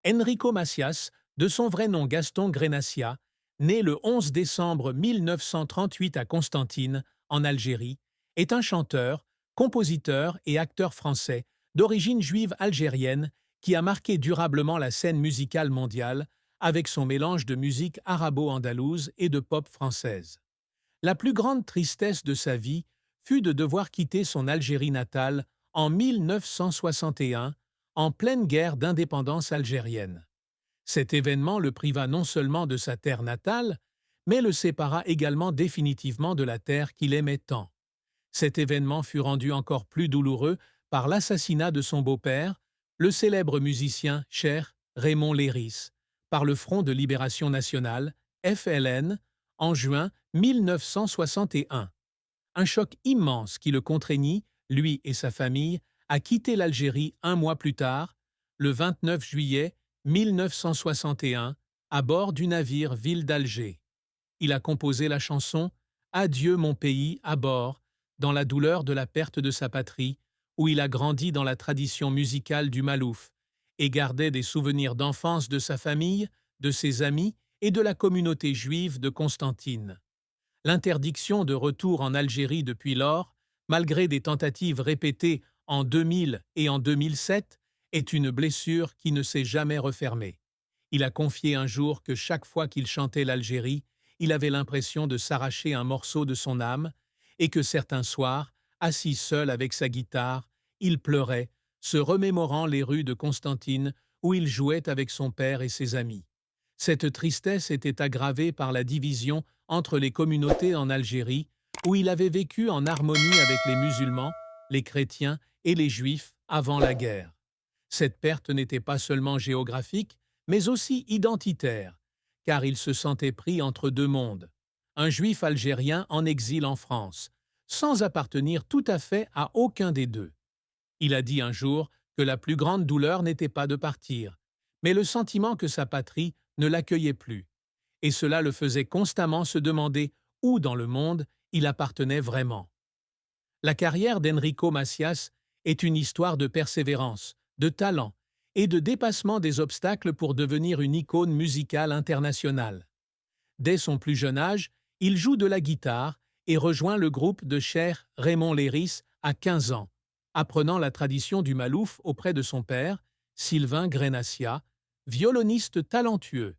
Enrico Macias, de son vrai nom Gaston Grenacia, né le 11 décembre 1938 à Constantine, en Algérie, est un chanteur, compositeur et acteur français d'origine juive algérienne qui a marqué durablement la scène musicale mondiale avec son mélange de musique arabo-andalouse et de pop française. La plus grande tristesse de sa vie fut de devoir quitter son Algérie natale en 1961, en pleine guerre d'indépendance algérienne. Cet événement le priva non seulement de sa terre natale, mais le sépara également définitivement de la terre qu'il aimait tant. Cet événement fut rendu encore plus douloureux par l'assassinat de son beau-père, le célèbre musicien Cheikh Raymond Léris, par le Front de libération nationale, FLN, en juin 1961. Un choc immense qui le contraignit, lui et sa famille, à quitter l'Algérie un mois plus tard, le 29 juillet 1961, à bord du navire Ville d'Alger. Il a composé la chanson Adieu mon pays à bord, dans la douleur de la perte de sa patrie, où il a grandi dans la tradition musicale du Malouf, et gardait des souvenirs d'enfance de sa famille, de ses amis et de la communauté juive de Constantine. L'interdiction de retour en Algérie depuis lors, malgré des tentatives répétées en 2000 et en 2007, est une blessure qui ne s'est jamais refermée. Il a confié un jour que chaque fois qu'il chantait l'Algérie, il avait l'impression de s'arracher un morceau de son âme et que certains soirs, assis seul avec sa guitare, il pleurait, se remémorant les rues de Constantine où il jouait avec son père et ses amis. Cette tristesse était aggravée par la division entre les communautés en Algérie, où il avait vécu en harmonie avec les musulmans, les chrétiens et les juifs avant la guerre. Cette perte n'était pas seulement géographique, mais aussi identitaire, car il se sentait pris entre deux mondes. Un juif algérien en exil en France, sans appartenir tout à fait à aucun des deux. Il a dit un jour que la plus grande douleur n'était pas de partir, mais le sentiment que sa patrie ne l'accueillait plus, et cela le faisait constamment se demander où dans le monde il appartenait vraiment. La carrière d'Enrico Macias est une histoire de persévérance, de talent et de dépassement des obstacles pour devenir une icône musicale internationale. Dès son plus jeune âge, il joue de la guitare et rejoint le groupe de Cheikh Raymond Léris à 15 ans, apprenant la tradition du Malouf auprès de son père, Sylvain Grenacia, violoniste talentueux.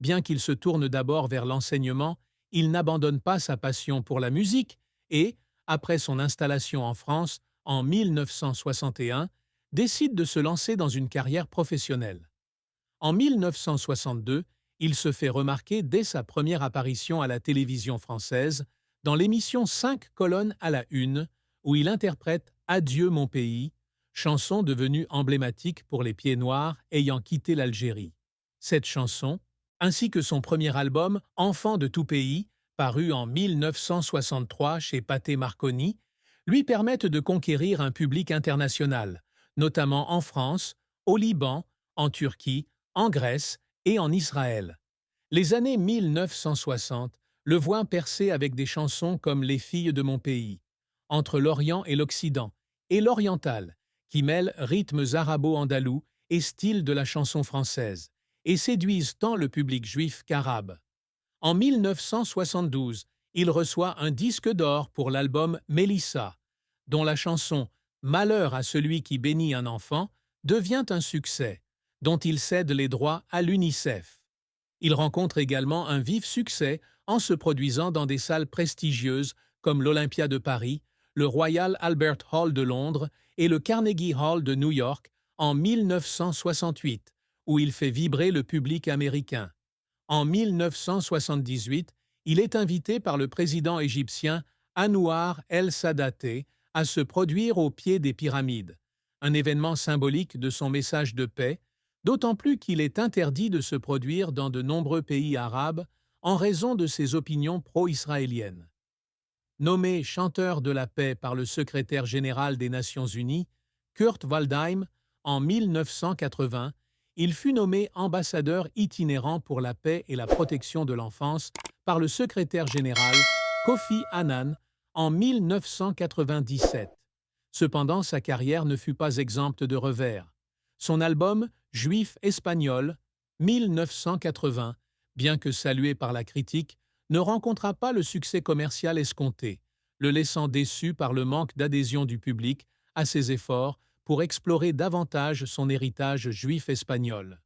Bien qu'il se tourne d'abord vers l'enseignement, il n'abandonne pas sa passion pour la musique et, après son installation en France en 1961, décide de se lancer dans une carrière professionnelle. En 1962, il se fait remarquer dès sa première apparition à la télévision française, dans l'émission 5 colonnes à la une, où il interprète Adieu mon pays, chanson devenue emblématique pour les Pieds Noirs ayant quitté l'Algérie. Cette chanson, ainsi que son premier album Enfant de tout pays, paru en 1963 chez Pathé Marconi, lui permettent de conquérir un public international, notamment en France, au Liban, en Turquie, en Grèce et en Israël. Les années 1960 le voient percer avec des chansons comme Les filles de mon pays, Entre l'Orient et l'Occident, et L'Oriental, qui mêlent rythmes arabo-andalous et style de la chanson française, et séduisent tant le public juif qu'arabe. En 1972, il reçoit un disque d'or pour l'album Mélissa, dont la chanson Malheur à celui qui bénit un enfant devient un succès, dont il cède les droits à l'UNICEF. Il rencontre également un vif succès en se produisant dans des salles prestigieuses comme l'Olympia de Paris, le Royal Albert Hall de Londres et le Carnegie Hall de New York en 1968, où il fait vibrer le public américain. En 1978, il est invité par le président égyptien Anouar el-Sadat à se produire au pied des pyramides, un événement symbolique de son message de paix, d'autant plus qu'il est interdit de se produire dans de nombreux pays arabes en raison de ses opinions pro-israéliennes. Nommé chanteur de la paix par le secrétaire général des Nations Unies, Kurt Waldheim, en 1980, il fut nommé ambassadeur itinérant pour la paix et la protection de l'enfance par le secrétaire général Kofi Annan en 1997. Cependant, sa carrière ne fut pas exempte de revers. Son album Juif espagnol, 1980, bien que salué par la critique, ne rencontra pas le succès commercial escompté, le laissant déçu par le manque d'adhésion du public à ses efforts pour explorer davantage son héritage juif espagnol.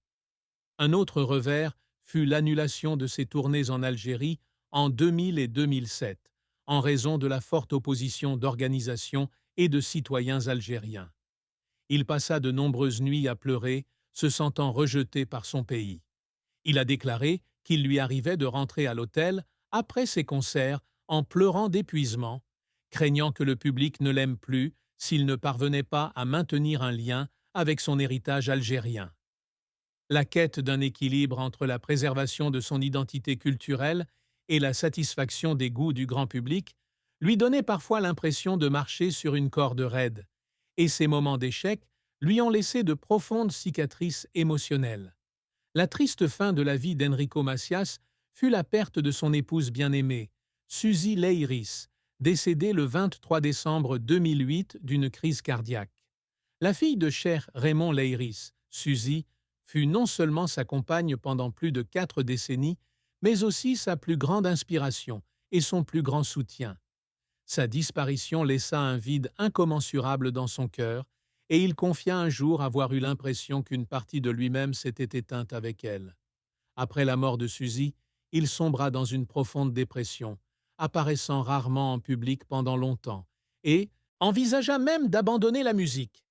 Un autre revers fut l'annulation de ses tournées en Algérie en 2000 et 2007, en raison de la forte opposition d'organisations et de citoyens algériens. Il passa de nombreuses nuits à pleurer, se sentant rejeté par son pays. Il a déclaré qu'il lui arrivait de rentrer à l'hôtel après ses concerts en pleurant d'épuisement, craignant que le public ne l'aime plus s'il ne parvenait pas à maintenir un lien avec son héritage algérien. La quête d'un équilibre entre la préservation de son identité culturelle et la satisfaction des goûts du grand public lui donnait parfois l'impression de marcher sur une corde raide, et ces moments d'échec lui ont laissé de profondes cicatrices émotionnelles. La triste fin de la vie d'Enrico Macias fut la perte de son épouse bien-aimée, Suzy Leiris, décédée le 23 décembre 2008 d'une crise cardiaque. La fille de Cheikh Raymond Leiris, Suzy, fut non seulement sa compagne pendant plus de 4 décennies, mais aussi sa plus grande inspiration et son plus grand soutien. Sa disparition laissa un vide incommensurable dans son cœur, et il confia un jour avoir eu l'impression qu'une partie de lui-même s'était éteinte avec elle. Après la mort de Suzy, il sombra dans une profonde dépression, apparaissant rarement en public pendant longtemps, et envisagea même d'abandonner la musique.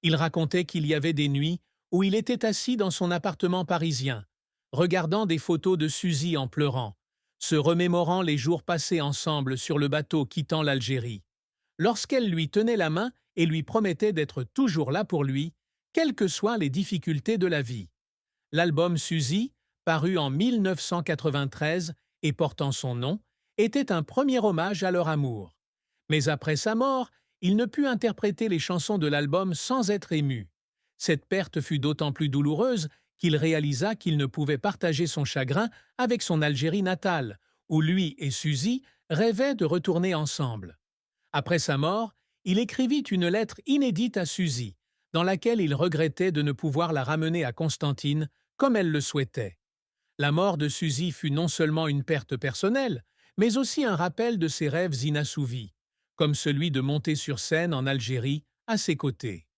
Il racontait qu'il y avait des nuits où il était assis dans son appartement parisien, regardant des photos de Suzy en pleurant, se remémorant les jours passés ensemble sur le bateau quittant l'Algérie, lorsqu'elle lui tenait la main et lui promettait d'être toujours là pour lui, quelles que soient les difficultés de la vie. L'album Suzy, paru en 1993 et portant son nom, était un premier hommage à leur amour. Mais après sa mort, il ne put interpréter les chansons de l'album sans être ému. Cette perte fut d'autant plus douloureuse qu'il réalisa qu'il ne pouvait partager son chagrin avec son Algérie natale, où lui et Suzy rêvaient de retourner ensemble. Après sa mort, il écrivit une lettre inédite à Suzy, dans laquelle il regrettait de ne pouvoir la ramener à Constantine comme elle le souhaitait. La mort de Suzy fut non seulement une perte personnelle, mais aussi un rappel de ses rêves inassouvis, comme celui de monter sur scène en Algérie à ses côtés.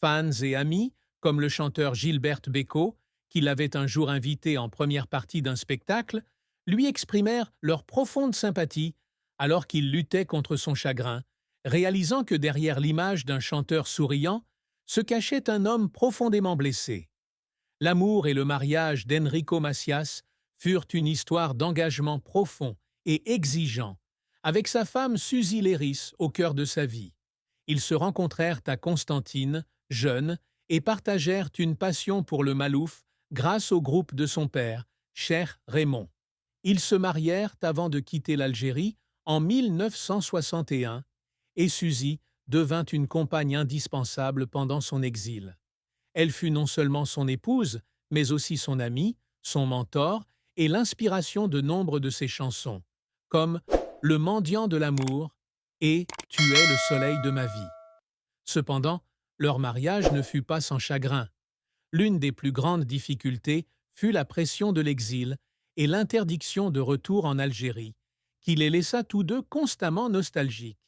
Fans et amis, comme le chanteur Gilbert Bécaud, qui l'avait un jour invité en première partie d'un spectacle, lui exprimèrent leur profonde sympathie alors qu'il luttait contre son chagrin, réalisant que derrière l'image d'un chanteur souriant se cachait un homme profondément blessé. L'amour et le mariage d'Enrico Macias furent une histoire d'engagement profond et exigeant, avec sa femme Suzy Leiris au cœur de sa vie. Ils se rencontrèrent à Constantine, jeunes, et partagèrent une passion pour le malouf grâce au groupe de son père, Cheikh Raymond. Ils se marièrent avant de quitter l'Algérie en 1961 et Suzy devint une compagne indispensable pendant son exil. Elle fut non seulement son épouse, mais aussi son amie, son mentor et l'inspiration de nombre de ses chansons, comme Le mendiant de l'amour et Tu es le soleil de ma vie. Cependant, leur mariage ne fut pas sans chagrin. L'une des plus grandes difficultés fut la pression de l'exil et l'interdiction de retour en Algérie, qui les laissa tous deux constamment nostalgiques.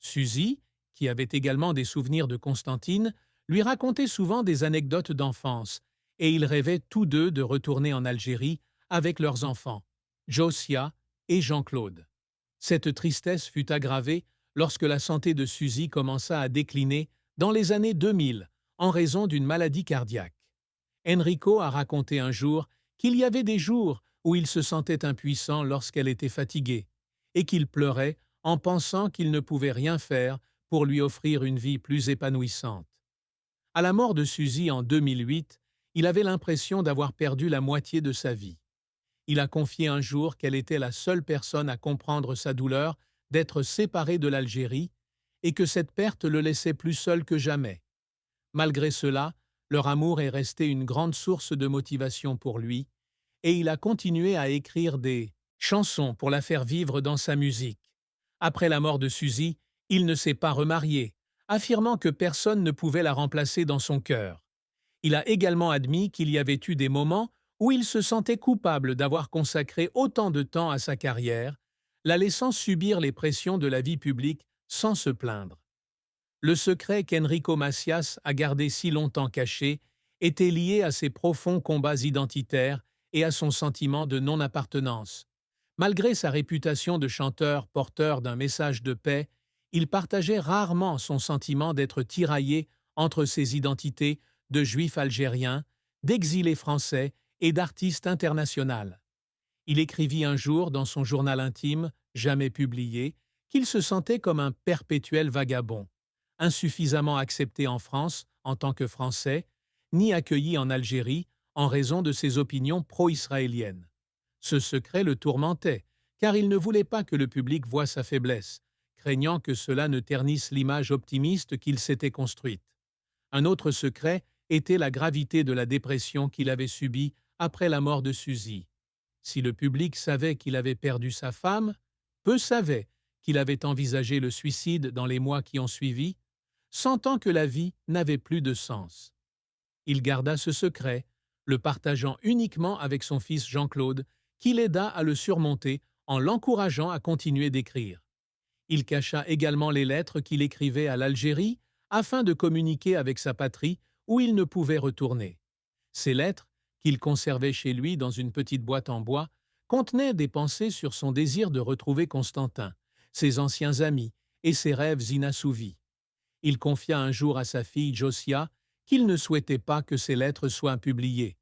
Suzy, qui avait également des souvenirs de Constantine, lui racontait souvent des anecdotes d'enfance, et ils rêvaient tous deux de retourner en Algérie avec leurs enfants, Josia et Jean-Claude. Cette tristesse fut aggravée lorsque la santé de Suzy commença à décliner dans les années 2000 en raison d'une maladie cardiaque. Enrico a raconté un jour qu'il y avait des jours où il se sentait impuissant lorsqu'elle était fatiguée et qu'il pleurait en pensant qu'il ne pouvait rien faire pour lui offrir une vie plus épanouissante. À la mort de Suzy en 2008, il avait l'impression d'avoir perdu la moitié de sa vie. Il a confié un jour qu'elle était la seule personne à comprendre sa douleur d'être séparé de l'Algérie et que cette perte le laissait plus seul que jamais. Malgré cela, leur amour est resté une grande source de motivation pour lui et il a continué à écrire des chansons pour la faire vivre dans sa musique. Après la mort de Suzy, il ne s'est pas remarié, affirmant que personne ne pouvait la remplacer dans son cœur. Il a également admis qu'il y avait eu des moments où il se sentait coupable d'avoir consacré autant de temps à sa carrière, la laissant subir les pressions de la vie publique sans se plaindre. Le secret qu'Enrico Macias a gardé si longtemps caché était lié à ses profonds combats identitaires et à son sentiment de non-appartenance. Malgré sa réputation de chanteur porteur d'un message de paix, il partageait rarement son sentiment d'être tiraillé entre ses identités de juif algérien, d'exilé français et d'artiste international. Il écrivit un jour dans son journal intime, jamais publié, qu'il se sentait comme un perpétuel vagabond, insuffisamment accepté en France en tant que Français, ni accueilli en Algérie en raison de ses opinions pro-israéliennes. Ce secret le tourmentait, car il ne voulait pas que le public voie sa faiblesse, craignant que cela ne ternisse l'image optimiste qu'il s'était construite. Un autre secret était la gravité de la dépression qu'il avait subie après la mort de Suzy. Si le public savait qu'il avait perdu sa femme, peu savaient qu'il avait envisagé le suicide dans les mois qui ont suivi, sentant que la vie n'avait plus de sens. Il garda ce secret, le partageant uniquement avec son fils Jean-Claude, qui l'aida à le surmonter en l'encourageant à continuer d'écrire. Il cacha également les lettres qu'il écrivait à l'Algérie afin de communiquer avec sa patrie où il ne pouvait retourner. Ces lettres, qu'il conservait chez lui dans une petite boîte en bois, contenaient des pensées sur son désir de retrouver Constantin, ses anciens amis et ses rêves inassouvis. Il confia un jour à sa fille Josia qu'il ne souhaitait pas que ces lettres soient publiées,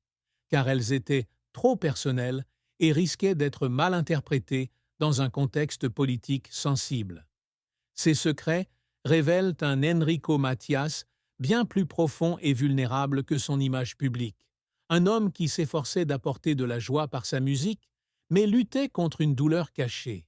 car elles étaient trop personnelles et risquaient d'être mal interprétées dans un contexte politique sensible. Ces secrets révèlent un Enrico Macias bien plus profond et vulnérable que son image publique. Un homme qui s'efforçait d'apporter de la joie par sa musique, mais luttait contre une douleur cachée.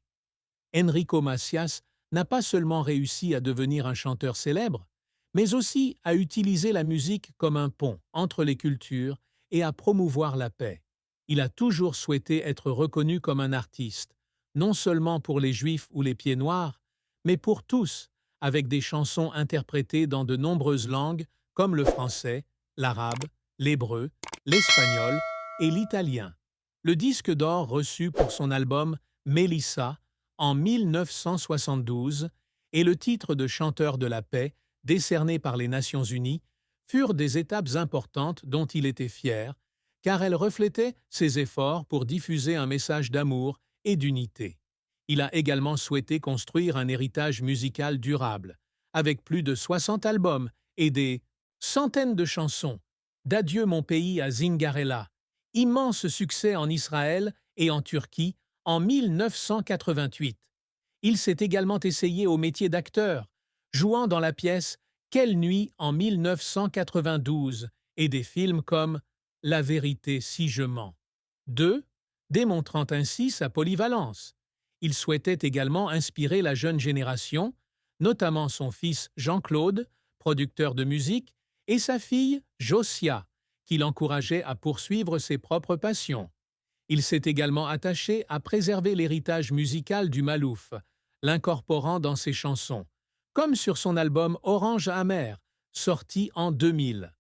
Enrico Macias n'a pas seulement réussi à devenir un chanteur célèbre, mais aussi à utiliser la musique comme un pont entre les cultures et à promouvoir la paix. Il a toujours souhaité être reconnu comme un artiste, non seulement pour les Juifs ou les Pieds Noirs, mais pour tous, avec des chansons interprétées dans de nombreuses langues comme le français, l'arabe, l'hébreu, l'espagnol et l'italien. Le disque d'or reçu pour son album Mélissa en 1972 et le titre de chanteur de la paix décerné par les Nations Unies furent des étapes importantes dont il était fier, car elles reflétaient ses efforts pour diffuser un message d'amour et d'unité. Il a également souhaité construire un héritage musical durable, avec plus de 60 albums et des centaines de chansons, d'Adieu mon pays à Zingarella, immense succès en Israël et en Turquie en 1988. Il s'est également essayé au métier d'acteur, jouant dans la pièce Quelle nuit en 1992 et des films comme La vérité si je mens. 2. Démontrant ainsi sa polyvalence. Il souhaitait également inspirer la jeune génération, notamment son fils Jean-Claude, producteur de musique, et sa fille Josia, qui l'encourageait à poursuivre ses propres passions. Il s'est également attaché à préserver l'héritage musical du Malouf, l'incorporant dans ses chansons, comme sur son album Orange amer, sorti en 2000.